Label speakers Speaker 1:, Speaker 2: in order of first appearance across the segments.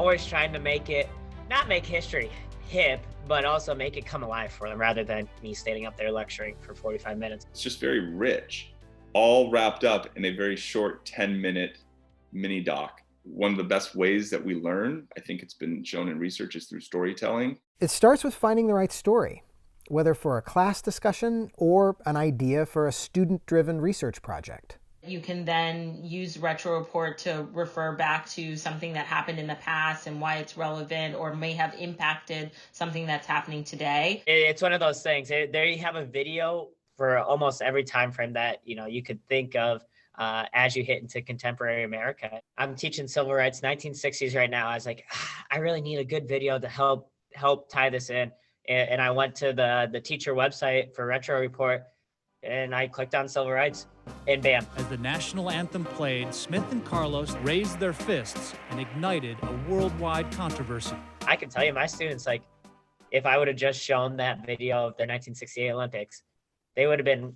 Speaker 1: always trying to not make history hip, but also make it come alive for them rather than me standing up there lecturing for 45 minutes.
Speaker 2: It's just very rich, all wrapped up in a very short 10-minute mini doc. One of the best ways that we learn, I think it's been shown in research, is through storytelling.
Speaker 3: It starts with finding the right story, whether for a class discussion or an idea for a student-driven research project.
Speaker 4: You can then use Retro Report to refer back to something that happened in the past and why it's relevant or may have impacted something that's happening today.
Speaker 1: It's one of those things. There you have a video for almost every time frame that you could think of as you hit into contemporary America. I'm teaching civil rights 1960s right now. I was like, I really need a good video to help tie this in. And I went to the teacher website for Retro Report, and I clicked on civil rights, and bam.
Speaker 5: As the national anthem played, Smith and Carlos raised their fists and ignited a worldwide controversy.
Speaker 1: I can tell you, my students, if I would have just shown that video of the 1968 Olympics, they would have been,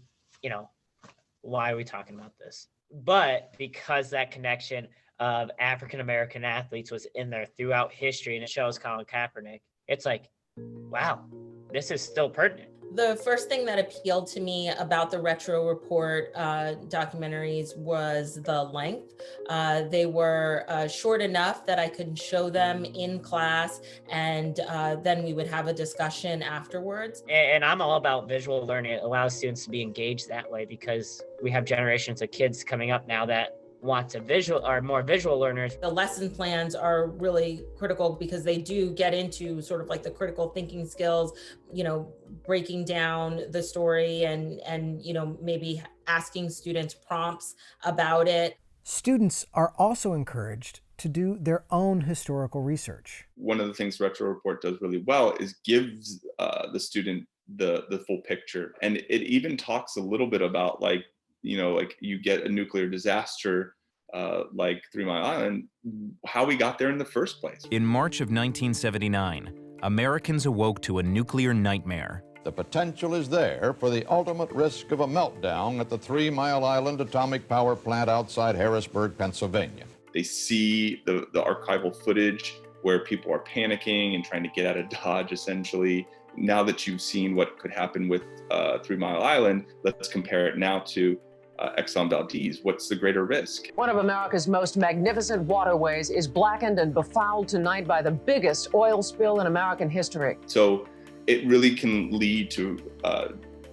Speaker 1: why are we talking about this? But because that connection of African-American athletes was in there throughout history, and it shows Colin Kaepernick, it's like, wow, this is still pertinent.
Speaker 4: The first thing that appealed to me about the Retro Report documentaries was the length. They were short enough that I could show them in class, and then we would have a discussion afterwards.
Speaker 1: And I'm all about visual learning. It allows students to be engaged that way because we have generations of kids coming up now that want to are more visual learners.
Speaker 4: The lesson plans are really critical because they do get into sort of like the critical thinking skills, breaking down the story and maybe asking students prompts about it.
Speaker 3: Students are also encouraged to do their own historical research.
Speaker 2: One of the things Retro Report does really well is gives the student the full picture. And it even talks a little bit about you get a nuclear disaster like 3 Mile Island, how we got there in the first place.
Speaker 6: In March of 1979, Americans awoke to a nuclear nightmare.
Speaker 7: The potential is there for the ultimate risk of a meltdown at the 3 Mile Island atomic power plant outside Harrisburg, Pennsylvania.
Speaker 2: They see the archival footage where people are panicking and trying to get out of Dodge, essentially. Now that you've seen what could happen with 3 Mile Island, let's compare it now to Exxon Valdez. What's the greater risk?
Speaker 8: One of America's most magnificent waterways is blackened and befouled tonight by the biggest oil spill in American history.
Speaker 2: So it really can lead to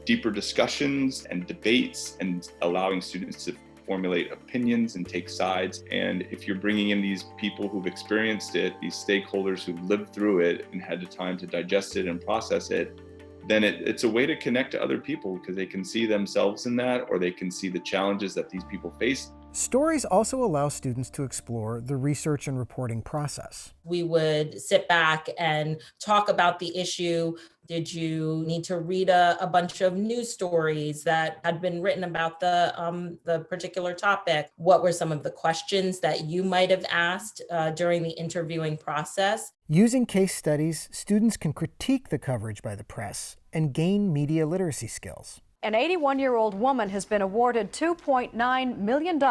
Speaker 2: deeper discussions and debates and allowing students to formulate opinions and take sides. And if you're bringing in these people who've experienced it, these stakeholders who've lived through it and had the time to digest it and process it, then it's a way to connect to other people because they can see themselves in that, or they can see the challenges that these people face.
Speaker 3: Stories also allow students to explore the research and reporting process.
Speaker 4: We would sit back and talk about the issue. Did you need to read a bunch of news stories that had been written about the particular topic? What were some of the questions that you might have asked during the interviewing process?
Speaker 3: Using case studies, students can critique the coverage by the press and gain media literacy skills.
Speaker 9: An 81-year-old woman has been awarded $2.9 million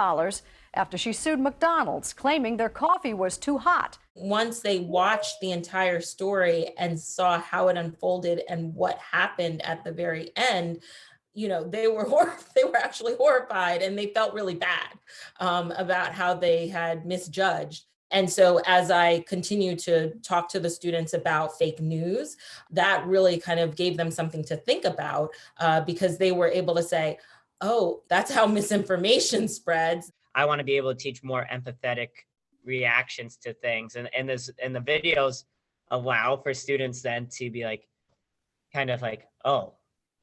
Speaker 9: after she sued McDonald's, claiming their coffee was too hot.
Speaker 4: Once they watched the entire story and saw how it unfolded and what happened at the very end, they were actually horrified, and they felt really bad about how they had misjudged. And so as I continued to talk to the students about fake news, that really kind of gave them something to think about because they were able to say, oh, that's how misinformation spreads.
Speaker 1: I want to be able to teach more empathetic reactions to things. And the videos allow for students then to be oh,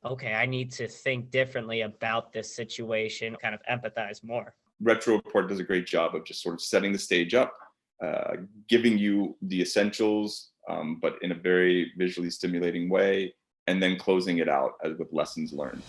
Speaker 1: okay, I need to think differently about this situation, kind of empathize more.
Speaker 2: Retro Report does a great job of just sort of setting the stage up, giving you the essentials, but in a very visually stimulating way, and then closing it out with lessons learned.